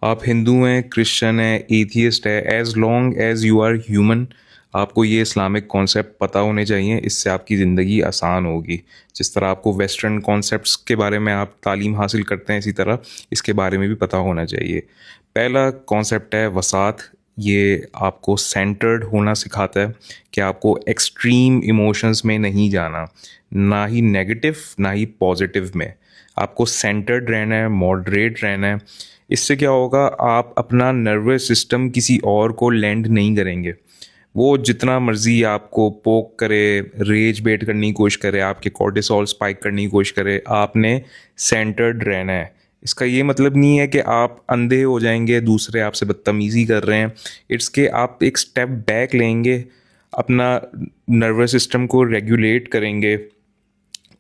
आप हिंदू हैं, क्रिश्चियन है, एथियस्ट है, as long as you are human, आपको ये इस्लामिक कॉन्सेप्ट पता होने चाहिए। इससे आपकी ज़िंदगी आसान होगी। जिस तरह आपको वेस्टर्न कॉन्सेप्ट्स के बारे में आप तालीम हासिल करते हैं, इसी तरह इसके बारे में भी पता होना चाहिए। पहला कॉन्सेप्ट है वसात। ये आपको सेंटर्ड होना सिखाता है कि आपको एक्सट्रीम इमोशंस में नहीं जाना, ना ही नेगेटिव ना ही पॉजिटिव में। आपको सेंटर्ड रहना है, मॉडरेट रहना है। इससे क्या होगा, आप अपना नर्वस सिस्टम किसी और को लैंड नहीं करेंगे। वो जितना मर्जी आपको पोक करे, रेज बेट करने की कोशिश करे, आपके कॉर्टिसोल स्पाइक करने की कोशिश करे, आपने सेंटर्ड रहना है। इसका ये मतलब नहीं है कि आप अंधे हो जाएंगे, दूसरे आपसे बदतमीज़ी कर रहे हैं। इट्स के आप एक स्टेप बैक लेंगे, अपना नर्वस सिस्टम को रेगुलेट करेंगे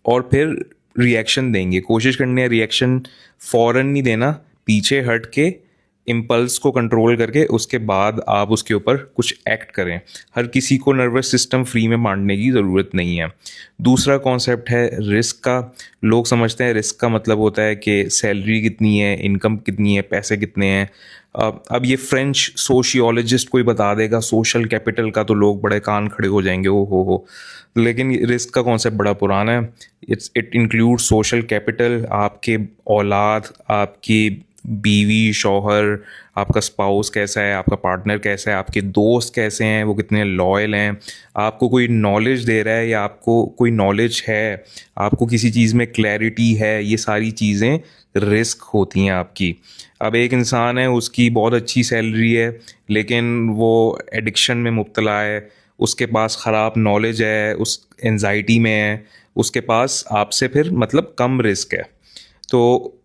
और फिर रिएक्शन देंगे। कोशिश करनी है रिएक्शन फ़ौरन नहीं देना, पीछे हट के इम्पल्स को कंट्रोल करके उसके बाद आप उसके ऊपर कुछ एक्ट करें। हर किसी को नर्वस सिस्टम फ्री में बांटने की ज़रूरत नहीं है। दूसरा कॉन्सेप्ट है रिस्क का। लोग समझते हैं रिस्क का मतलब होता है कि सैलरी कितनी है, इनकम कितनी है, पैसे कितने हैं। अब ये फ्रेंच सोशियोलॉजिस्ट कोई बता देगा सोशल कैपिटल का, तो लोग बड़े कान खड़े हो जाएंगे, ओ हो। लेकिन रिस्क का कॉन्सेप्ट बड़ा पुराना है। इट इंक्लूड सोशल कैपिटल, आपके औलाद, आपकी बीवी, शौहर, आपका स्पाउस कैसा है, आपका पार्टनर कैसा है, आपके दोस्त कैसे हैं, वो कितने लॉयल हैं, आपको कोई नॉलेज दे रहा है या आपको कोई नॉलेज है, आपको किसी चीज़ में क्लैरिटी है। ये सारी चीज़ें रिस्क होती हैं आपकी। अब एक इंसान है, उसकी बहुत अच्छी सैलरी है लेकिन वो एडिक्शन में मुब्तला है, उसके पास ख़राब नॉलेज है, उस एंजाइटी में है, उसके पास आपसे फिर मतलब कम रिस्क है। तो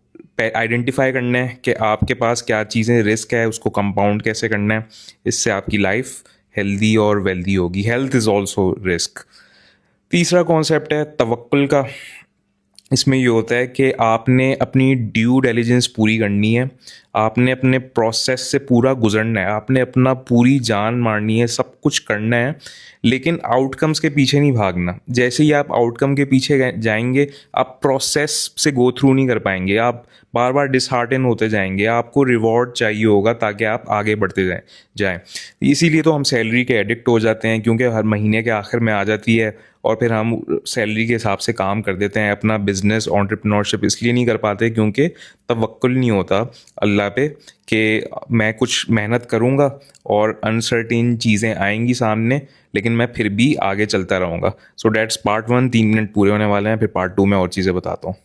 आइडेंटिफाई करना है कि आपके पास क्या चीज़ें रिस्क है, उसको कंपाउंड कैसे करना है। इससे आपकी लाइफ हेल्दी और वेल्दी होगी। Health is also risk. तीसरा कॉन्सेप्ट है तवक्कुल का। इसमें ये होता है कि आपने अपनी ड्यू डिलिजेंस पूरी करनी है, आपने अपने प्रोसेस से पूरा गुजरना है, आपने अपना पूरी जान मारनी है, सब कुछ करना है, लेकिन आउटकम्स के पीछे नहीं भागना। जैसे ही आप आउटकम के पीछे जाएंगे, आप प्रोसेस से गो थ्रू नहीं कर पाएंगे, आप बार बार डिसहार्टन होते जाएंगे। आपको रिवॉर्ड चाहिए होगा ताकि आप आगे बढ़ते जाएं। इसीलिए तो हम सैलरी के एडिक्ट हो जाते हैं, क्योंकि हर महीने के आखिर में आ जाती है और फिर हम सैलरी के हिसाब से काम कर देते हैं। अपना बिजनेस एंटरप्रेन्योरशिप इसलिए नहीं कर पाते क्योंकि तवक्कुल नहीं होता अल्लाह पे कि मैं कुछ मेहनत करूँगा और अनसर्टेन चीज़ें आएंगी सामने, लेकिन मैं फिर भी आगे चलता रहूँगा। सो डैट्स पार्ट 1। 3 मिनट पूरे होने वाले हैं, फिर पार्ट 2 में और चीज़ें बताता हूँ।